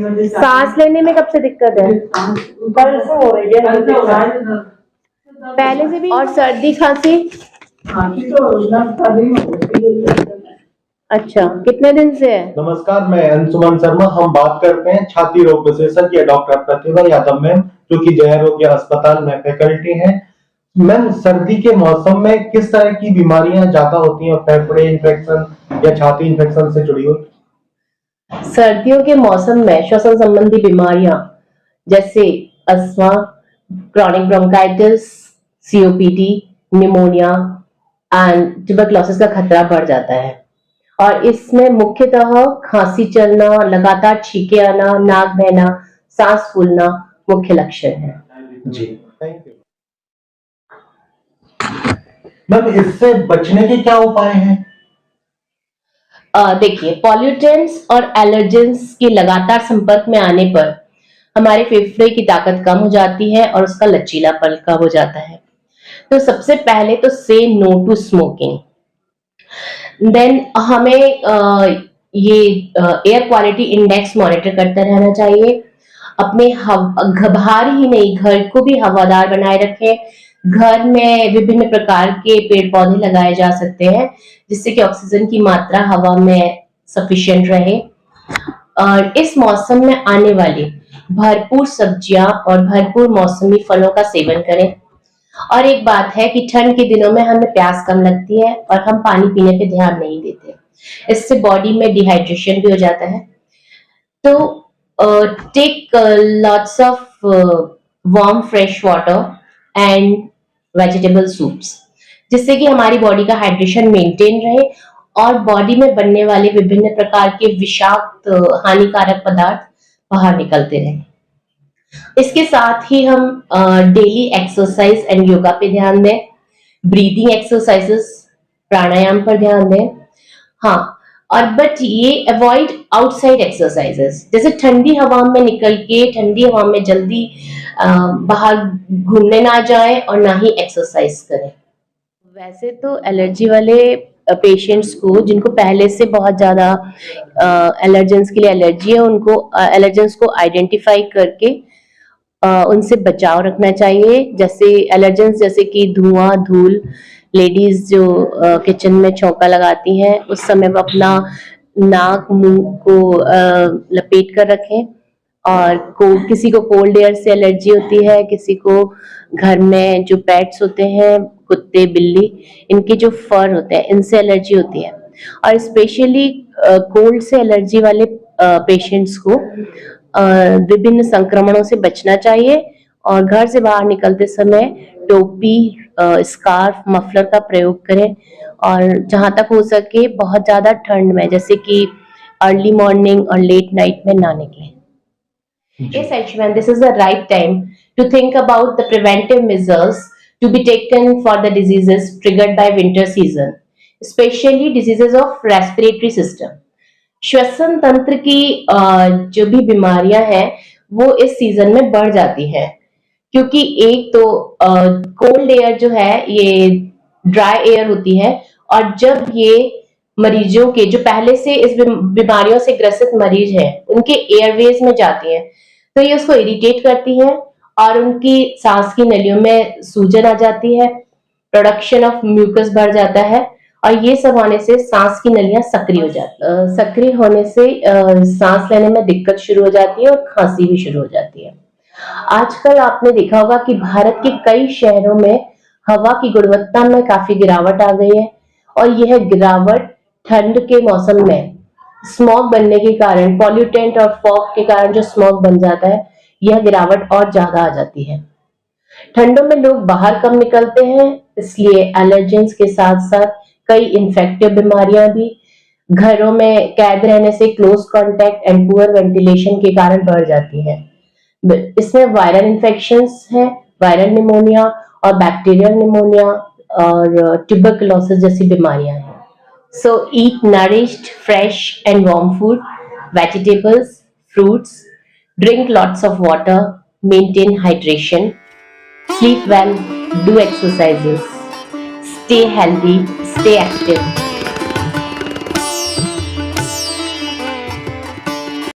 सांस लेने में कब से दिक्कत है? कल से हो रही है, पहले से भी? और सर्दी खांसी? अच्छा, कितने दिन से है? नमस्कार, मैं अंशुमन शर्मा। हम बात करते हैं छाती रोग विशेषज्ञ डॉक्टर प्रतिभा यादव मैम, जो कि जय आरोग्य अस्पताल में फैकल्टी हैं। मैम, सर्दी के मौसम में किस तरह की बीमारियां ज्यादा होती हैं, फेफड़े इन्फेक्शन या छाती इन्फेक्शन से जुड़ी हुई? सर्दियों के मौसम में श्वसन संबंधी बीमारियां जैसे asthma, chronic bronchitis, COPD, pneumonia and tuberculosis का खतरा बढ़ जाता है। और इसमें मुख्यतः खांसी चलना, लगातार छींके आना, नाक बहना, सांस फूलना मुख्य लक्षण है। जी, थैंक यू मैम। इससे बचने के क्या उपाय हैं? देखिए, पॉल्यूटेंट्स और एलर्जेंस के लगातार संपर्क में आने पर हमारे फेफड़े की ताकत कम हो जाती है और उसका लचीलापन कम हो जाता है। तो सबसे पहले तो से नो टू स्मोकिंग। देन हमें ये एयर क्वालिटी इंडेक्स मॉनिटर करते रहना चाहिए। अपने बाहर ही नहीं, घर को भी हवादार बनाए रखें। घर में विभिन्न प्रकार के पेड़ पौधे लगाए जा सकते हैं जिससे कि ऑक्सीजन की मात्रा हवा में सफिशिएंट रहे। और इस मौसम में आने वाली भरपूर सब्जियां और भरपूर मौसमी फलों का सेवन करें। और एक बात है कि ठंड के दिनों में हमें प्यास कम लगती है और हम पानी पीने पे ध्यान नहीं देते, इससे बॉडी में डिहाइड्रेशन भी हो जाता है। तो take lots of warm fresh water and vegetable soups, जिससे कि हमारी बॉडी का हाइड्रेशन मेंटेन रहे और बॉडी में बनने वाले विभिन्न प्रकार के विषाक्त हानिकारक पदार्थ बाहर निकलते रहें। इसके साथ ही हम डेली एक्सरसाइज एंड योगा पे ध्यान दें, ब्रीदिंग एक्सरसाइजेस, प्राणायाम पर ध्यान दें। हाँ, और बट ये अवॉइड आउटसाइड एक्सरसाइजेस, जैसे ठंडी हवा में निकल के ठंडी हवा में जल्दी बाहर घूमने ना जाए और ना ही एक्सरसाइज करें। वैसे तो एलर्जी वाले पेशेंट्स को जिनको पहले से बहुत ज्यादा एलर्जेंस के लिए एलर्जी है, उनको एलर्जेंस को आइडेंटिफाई करके उनसे बचाव रखना चाहिए। जैसे एलर्जेंस जैसे कि धुआं, धूल, लेडीज जो किचन में चौका लगाती हैं उस समय वो अपना नाक मुंह को लपेट कर रखें। और किसी को कोल्ड एयर से एलर्जी होती है, किसी को घर में जो पेट्स होते हैं, कुत्ते बिल्ली, इनके जो फर होते हैं इनसे एलर्जी होती है। और स्पेशली कोल्ड से एलर्जी वाले पेशेंट्स को विभिन्न संक्रमणों से बचना चाहिए और घर से बाहर निकलते समय टोपी, स्कार्फ, मफलर का प्रयोग करें। और जहां तक हो सके बहुत ज्यादा ठंड में, जैसे कि अर्ली मॉर्निंग और लेट नाइट में ना निकलें। Yes, Aishman, this is the right time to think about the preventive measures to be taken for the diseases triggered by winter season, especially diseases of respiratory system. श्वसन तंत्र की जो भी बीमारियां हैं वो इस सीजन में बढ़ जाती हैं, क्योंकि एक तो कोल्ड एयर जो है ये ड्राई एयर होती है और जब ये मरीजों के जो पहले से इस बीमारियों से ग्रसित मरीज हैं उनके एयरवेज में जाती हैं तो ये उसको इरिटेट करती है और उनकी सांस की नलियों में सूजन आ जाती है, प्रोडक्शन ऑफ म्यूकस बढ़ जाता है और ये सब होने से सांस की नलियां सक्रिय हो जाती है। सक्रिय होने से सांस लेने में दिक्कत शुरू हो जाती है और खांसी भी शुरू हो जाती है। आजकल आपने देखा होगा कि भारत के कई शहरों में हवा की गुणवत्ता में काफी गिरावट आ गई है और यह गिरावट ठंड के मौसम में स्मॉग बनने के कारण, पॉल्यूटेंट और फॉग के कारण जो स्मॉग बन जाता है, यह गिरावट और ज्यादा आ जाती है। ठंडों में लोग बाहर कम निकलते हैं, इसलिए एलर्जेंस के साथ साथ कई इन्फेक्टिव बीमारियां भी घरों में कैद रहने से, close contact and poor ventilation के कारण बढ़ जाती है। इसमें वायरल इन्फेक्शंस है, वायरल निमोनिया और बैक्टीरियल निमोनिया और ट्यूबरकुलोसिस जैसी बीमारियां हैं। So eat nourished, fresh and warm food, vegetables, fruits, drink lots of water, maintain hydration, sleep well, do exercises, stay healthy, stay active.